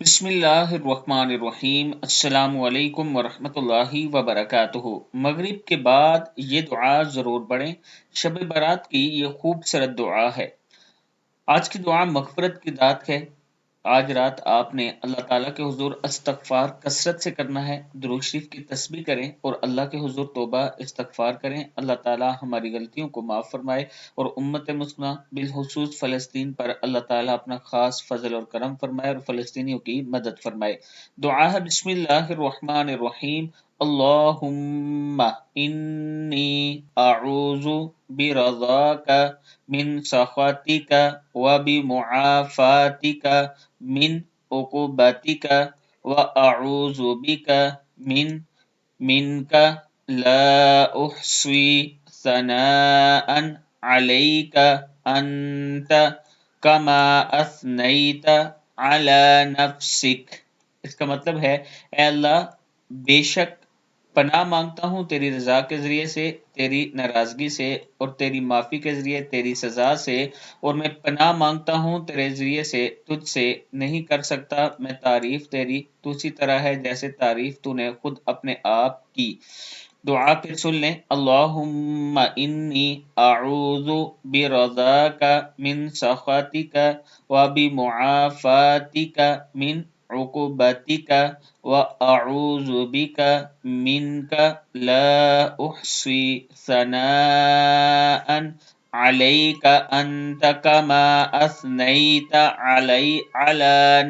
بسم اللہ الرحمن الرحیم۔ السلام علیکم ورحمۃ اللہ وبرکاتہ۔ مغرب کے بعد یہ دعا ضرور پڑھیں۔ شب برات کی یہ خوبصورت دعا ہے۔ آج کی دعا مغفرت کی دعات ہے۔ آج رات آپ نے اللہ تعالیٰ کے حضور استغفار کثرت سے کرنا ہے، درود شریف کی تسبیح کریں اور اللہ کے حضور توبہ استغفار کریں۔ اللہ تعالیٰ ہماری غلطیوں کو معاف فرمائے اور امت مسلمہ بالخصوص فلسطین پر اللہ تعالیٰ اپنا خاص فضل اور کرم فرمائے اور فلسطینیوں کی مدد فرمائے۔ دعا ہے بسم اللہ الرحمن الرحیم۔ اللہم انی اعوذ برضاک من سخطک وبمعافاتک من عقوبتک واعوذ بک منک لا احصی ثناء علیک انت کما اثنیت علی نفسک۔ اس کا مطلب ہے اے اللہ، بے شک پناہ مانگتا ہوں تیری رضا کے ذریعے سے، تیری ناراضگی سے، اور تیری معافی کے ذریعے تیری سزا سے، اور میں پناہ مانگتا ہوں تیرے ذریعے سے تجھ سے نہیں کر سکتا میں تعریف تیری، تو اسی طرح ہے جیسے تعریف تو نے خود اپنے آپ کی۔ دعا پھر سن لیں۔ اللہم انی اعوذ برضاک من سخطک وبمعافاتک من عقوبتک واعوذ بک منک لا احصی ثناء علیک انت کما اثنیت علی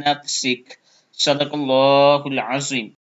نفسک۔ صدق اللہ العظیم۔